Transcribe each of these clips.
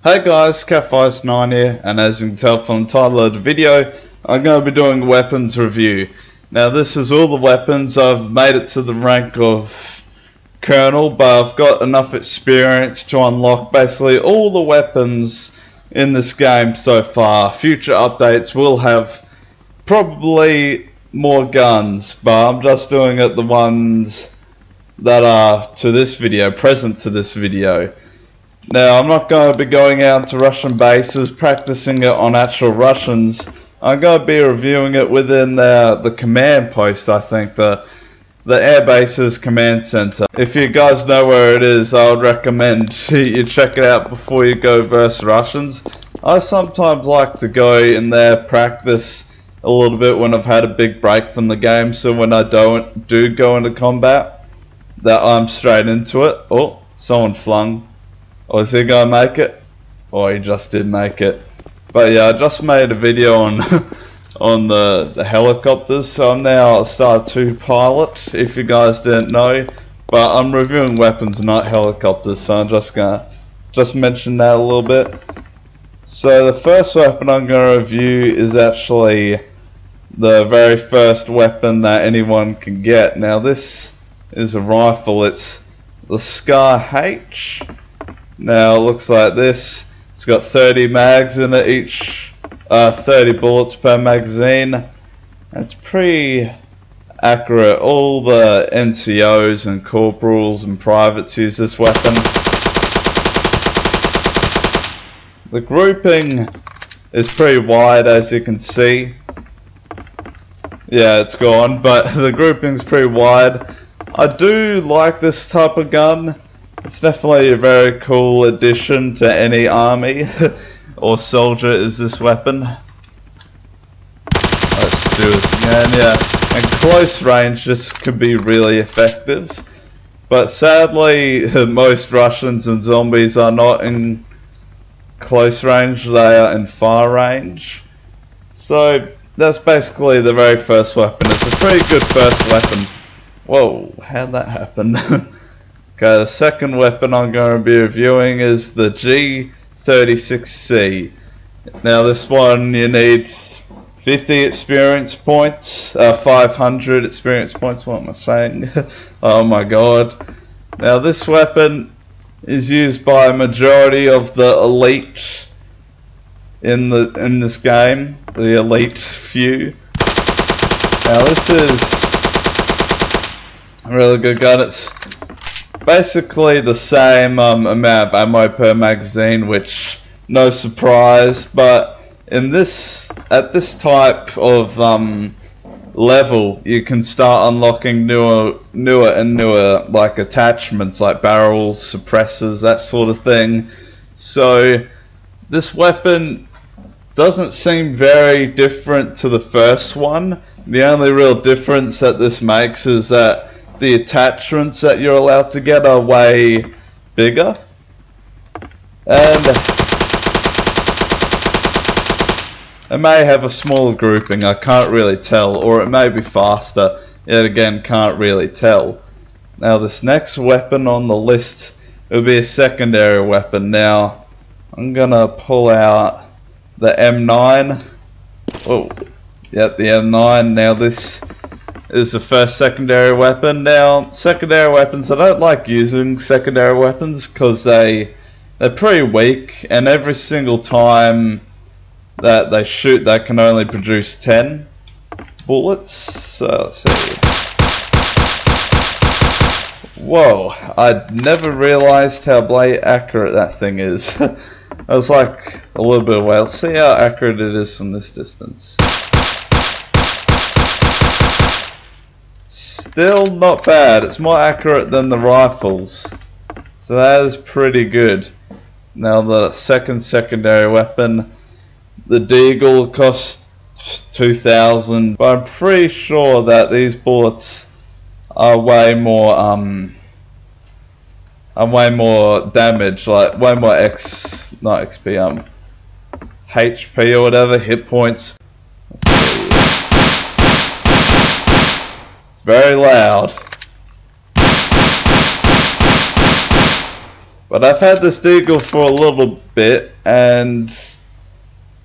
Hey guys, Cat9 here, and as you can tell from the title of the video, I'm going to be doing a weapons review. Now this is all the weapons. I've made it to the rank of Colonel, but I've got enough experience to unlock basically all the weapons in this game so far. Future updates will have probably more guns, but I'm just doing it the ones that are to this video, present to this video. Now, I'm not going to be going out to Russian bases, practicing it on actual Russians. I'm going to be reviewing it within the command post, I think, the Air Base's command center. If you guys know where it is, I would recommend you check it out before you go versus Russians. I sometimes like to go in there, practice a little bit when I've had a big break from the game, so when I do go into combat, that I'm straight into it. Oh, someone flung. Or is he gonna make it? Or he just did make it. But yeah, I just made a video on on the helicopters, so I'm now a Star 2 pilot, if you guys didn't know. But I'm reviewing weapons, not helicopters, so I'm just gonna mention that a little bit. So the first weapon I'm gonna review is actually the very first weapon that anyone can get. Now this is a rifle, it's the Scar H. Now it looks like this. It's got 30 mags in it each, 30 bullets per magazine. It's pretty accurate. All the NCOs and corporals and privates use this weapon. The grouping is pretty wide, as you can see. Yeah, it's gone, but the grouping's pretty wide. I do like this type of gun. It's definitely a very cool addition to any army or soldier is this weapon. Let's do this again, yeah. And close range, this could be really effective. But sadly, most Russians and zombies are not in close range, they are in far range. So that's basically the very first weapon. It's a pretty good first weapon. Whoa, how'd that happen? Okay, the second weapon I'm going to be reviewing is the G36C. Now this one you need 50 experience points, 500 experience points, what am I saying? Oh my god. Now this weapon is used by a majority of the elite in this game, the elite few. Now this is a really good gun. It's basically the same amount of ammo per magazine, which no surprise, but in at this type of level you can start unlocking newer like attachments like barrels, suppressors, that sort of thing. So this weapon doesn't seem very different to the first one. The only real difference that this makes is that the attachments that you're allowed to get are way bigger, and it may have a smaller grouping, I can't really tell, or it may be faster, yet again can't really tell. Now this next weapon on the list will be a secondary weapon. Now I'm gonna pull out the M9. Oh, yep, the M9. Now this is the first secondary weapon. Now secondary weapons, I don't like using secondary weapons because they're pretty weak, and every single time that they shoot they can only produce 10 bullets. So let's see. Whoa, I never realized how blade accurate that thing is. I was like a little bit away. Let's see how accurate it is from this distance. Still not bad. It's more accurate than the rifles, so that is pretty good. Now the second secondary weapon, the Deagle, costs 2,000, but I'm pretty sure that these bullets are way more damage, like way more not XP, HP or whatever, hit points. Let's see. Very loud, But I've had this deagle for a little bit, and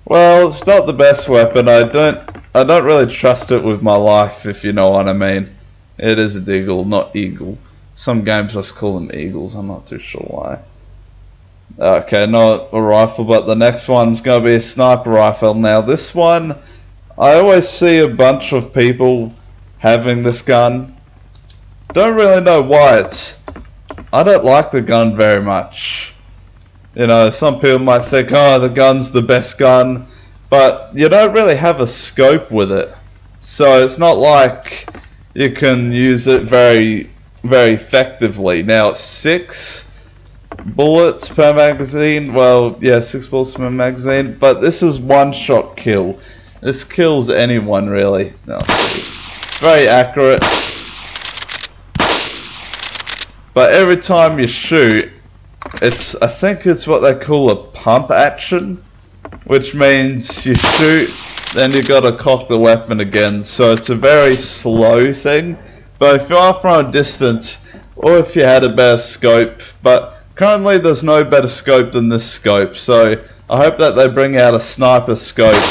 well, it's not the best weapon. I don't really trust it with my life, if you know what I mean. It is a deagle, not eagle. Some games just call them eagles. I'm not too sure why. Okay, not a rifle, but the next one's gonna be a sniper rifle. Now this one, I always see a bunch of people having this gun. Don't really know why. I don't like the gun very much. You know, some people might think, oh, the gun's the best gun, but you don't really have a scope with it. So it's not like you can use it very, very effectively. Now it's 6 bullets per magazine. Well, yeah, 6 bullets per magazine, but this is one-shot kill. This kills anyone, really. No, very accurate. But every time you shoot, I think it's what they call a pump action, which means you shoot, then you gotta cock the weapon again. So it's a very slow thing. But if you are from a distance, or if you had a better scope, but currently there's no better scope than this scope, so I hope that they bring out a sniper scope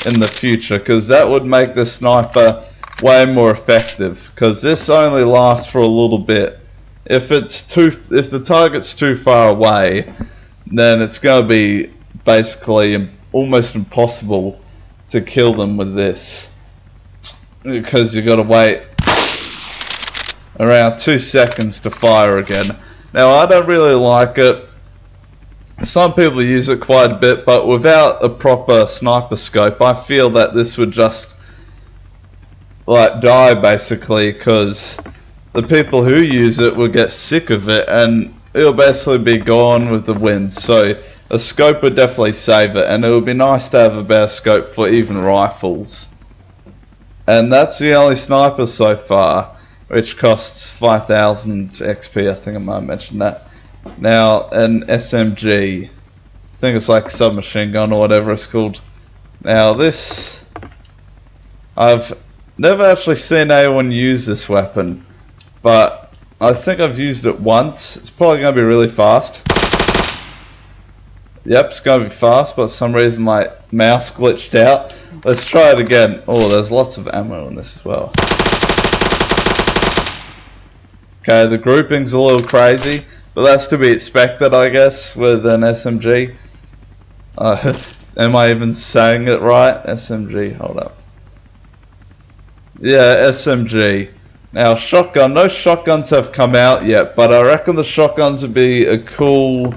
in the future, because that would make the sniper way more effective, because this only lasts for a little bit. If the target's too far away, then it's going to be basically almost impossible to kill them with this, because you've got to wait around 2 seconds to fire again. Now I don't really like it. Some people use it quite a bit, but without a proper sniper scope, I feel that this would just like die basically, because the people who use it will get sick of it and it'll basically be gone with the wind. So a scope would definitely save it, and it would be nice to have a better scope for even rifles. And that's the only sniper so far, which costs 5,000 XP. I think I might have mentioned that. Now an SMG, I think it's like submachine gun or whatever it's called. Now this, I've never actually seen anyone use this weapon, but I think I've used it once. It's probably going to be really fast. Yep, it's going to be fast, but for some reason my mouse glitched out. Let's try it again. Oh, there's lots of ammo in this as well. Okay, the grouping's a little crazy, but that's to be expected, I guess, with an SMG. Am I even saying it right? SMG, hold up. Yeah, SMG. Now, shotgun. No shotguns have come out yet, but I reckon the shotguns would be a cool...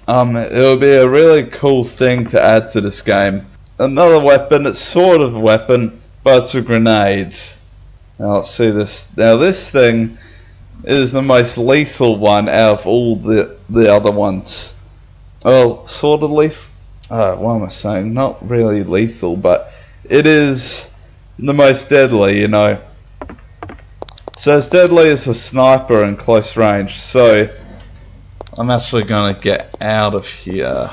it would be a really cool thing to add to this game. Another weapon, it's sort of a weapon, but it's a grenade. Now, let's see this. Now, this thing is the most lethal one out of all the other ones. Well, sort of lethal. What am I saying? Not really lethal, but it is the most deadly, you know. So as deadly as a sniper in close range. So I'm actually gonna get out of here,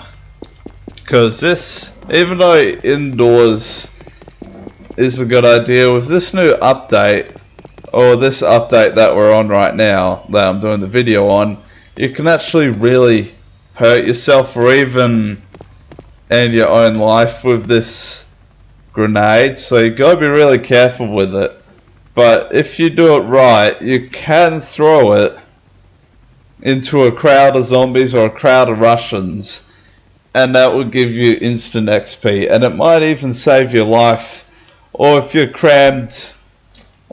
because this, even though indoors is a good idea, with this new update, or this update that we're on right now, that I'm doing the video on, you can actually really hurt yourself or even end your own life with this grenade. So you gotta be really careful with it. But if you do it right, you can throw it into a crowd of zombies or a crowd of Russians, and that will give you instant XP, and it might even save your life. Or if you're crammed,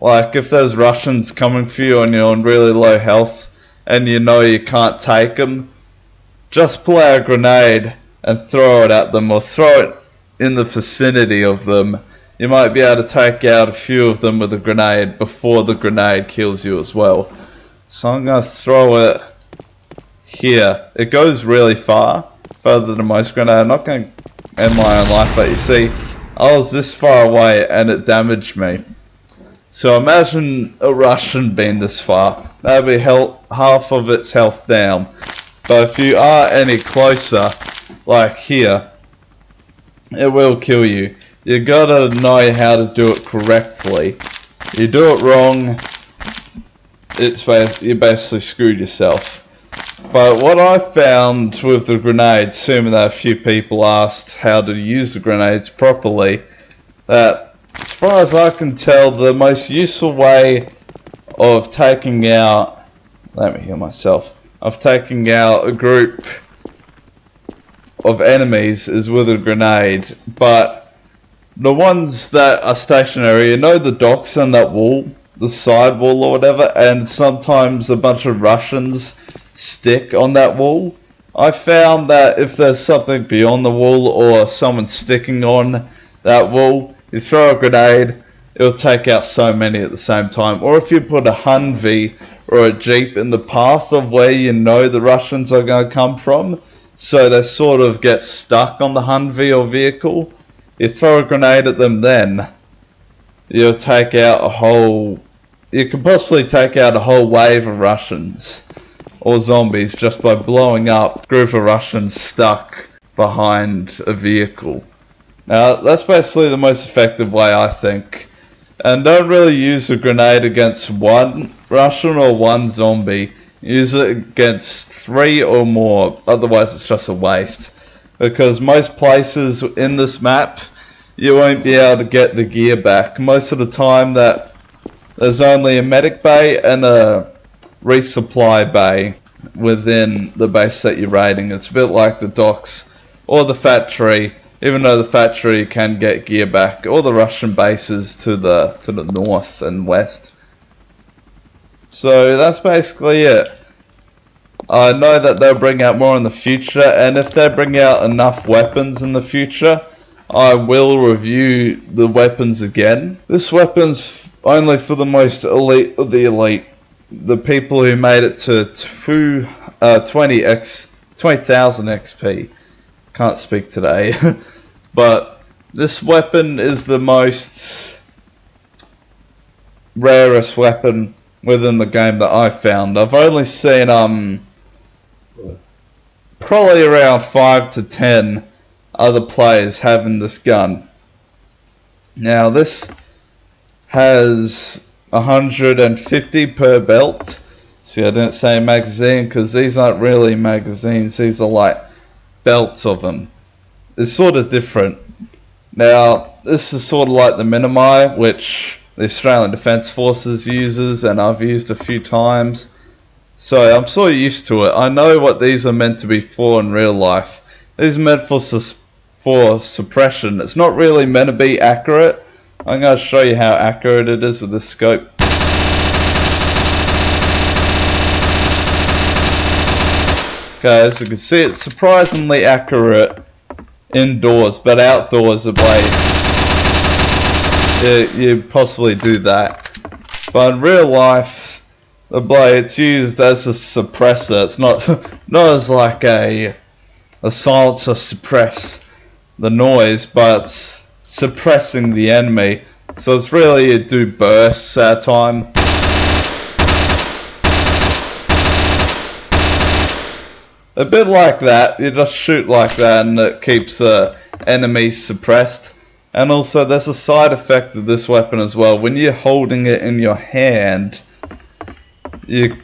like if there's Russians coming for you and you're on really low health and you know you can't take them, just pull out a grenade and throw it at them, or throw it in the vicinity of them. You might be able to take out a few of them with a grenade before the grenade kills you as well. So I'm going to throw it here. It goes really far, further than most grenade. I'm not going to end my own life, but you see, I was this far away and it damaged me. So imagine a Russian being this far. That would be half of its health down. But if you are any closer, like here, it will kill you. You gotta know how to do it correctly. You do it wrong, you basically screwed yourself. But what I found with the grenades, assuming that a few people asked how to use the grenades properly, that as far as I can tell, the most useful way of taking out, let me hear myself, of taking out a group of enemies is with a grenade. But the ones that are stationary, you know, the docks and that wall, the side wall or whatever, and sometimes a bunch of Russians stick on that wall. I found that if there's something beyond the wall or someone sticking on that wall, you throw a grenade, it'll take out so many at the same time. Or if you put a Humvee or a Jeep in the path of where you know the Russians are going to come from, so they sort of get stuck on the Humvee or vehicle, you throw a grenade at them, then you'll take out a whole, you can possibly take out a whole wave of Russians or zombies just by blowing up a group of Russians stuck behind a vehicle. Now that's basically the most effective way, I think. And don't really use a grenade against one Russian or one zombie. Use it against 3 or more, otherwise it's just a waste. Because most places in this map, you won't be able to get the gear back. Most of the time that there's only a medic bay and a resupply bay within the base that you're raiding. It's a bit like the docks or the factory, even though the factory can get gear back, or the Russian bases to the north and west. So that's basically it. I know that they'll bring out more in the future, and if they bring out enough weapons in the future, I will review the weapons again. This weapon's only for the most elite of the elite. The people who made it to 20,000 XP. Can't speak today. But this weapon is the most rarest weapon within the game that I found. I've only seen probably around 5 to 10 other players having this gun. Now this has 150 per belt. See, I didn't say magazine because these aren't really magazines, these are like belts of them. It's sort of different. Now this is sort of like the Minimi, which the Australian Defence Forces uses and I've used a few times, so I'm sort of used to it. I know what these are meant to be for in real life. These are meant for suppression. It's not really meant to be accurate. I'm going to show you how accurate it is with this scope. Okay, as you can see, it's surprisingly accurate indoors, but outdoors the blade, you possibly do that. But in real life, the blade's used as a suppressor. It's not as like a silencer suppress the noise, but it's suppressing the enemy. So it's really, you do bursts at a time. A bit like that, you just shoot like that and it keeps the enemy suppressed. And also there's a side effect of this weapon as well. When you're holding it in your hand, you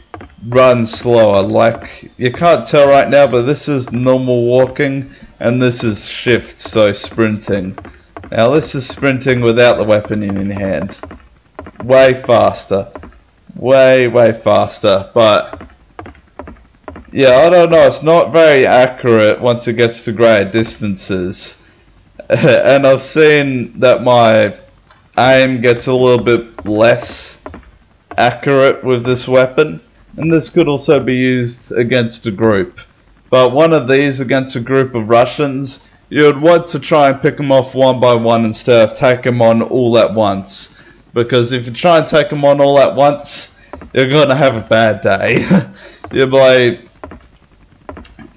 run slower. Like, you can't tell right now, but this is normal walking and this is shift, so sprinting. Now this is sprinting without the weapon in your hand. Way faster. Way faster, but yeah, I don't know, it's not very accurate once it gets to greater distances. And I've seen that my aim gets a little bit less accurate with this weapon. And this could also be used against a group. But one of these against a group of Russians, you would want to try and pick them off one by one instead of take them on all at once. Because if you try and take them on all at once, you're going to have a bad day. You're like,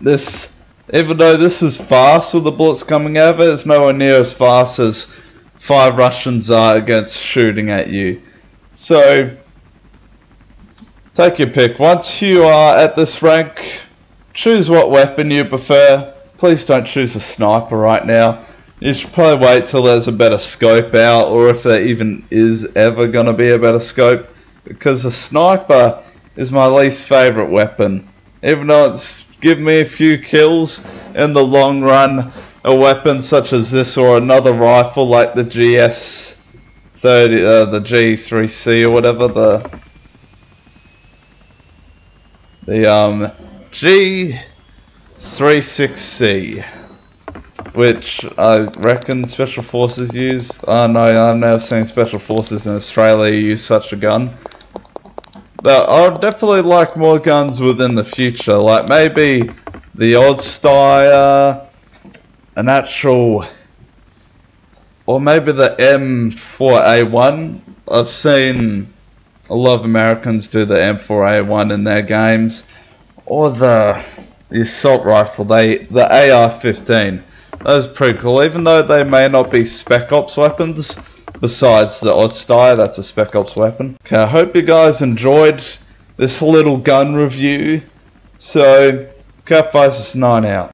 this, even though this is fast with the bullets coming out of it, it's nowhere near as fast as 5 Russians are against shooting at you. So take your pick. Once you are at this rank, choose what weapon you prefer. Please don't choose a sniper right now. You should probably wait till there's a better scope out, or if there even is ever gonna be a better scope, because the sniper is my least favorite weapon. even though it's given me a few kills in the long run. A weapon such as this or another rifle like the GS30, the G3C or whatever, the G36C, which I reckon Special Forces use. Oh no, I've never seen Special Forces in Australia use such a gun. But I'd definitely like more guns within the future, like maybe the Oddstire, an actual, or maybe the M4A1. I've seen a lot of Americans do the M4A1 in their games, or the assault rifle, the AR-15. Those are pretty cool, even though they may not be Spec Ops weapons. Besides the Oddstire, that's a Spec Ops weapon. Okay, I hope you guys enjoyed this little gun review. So, Cat9 out.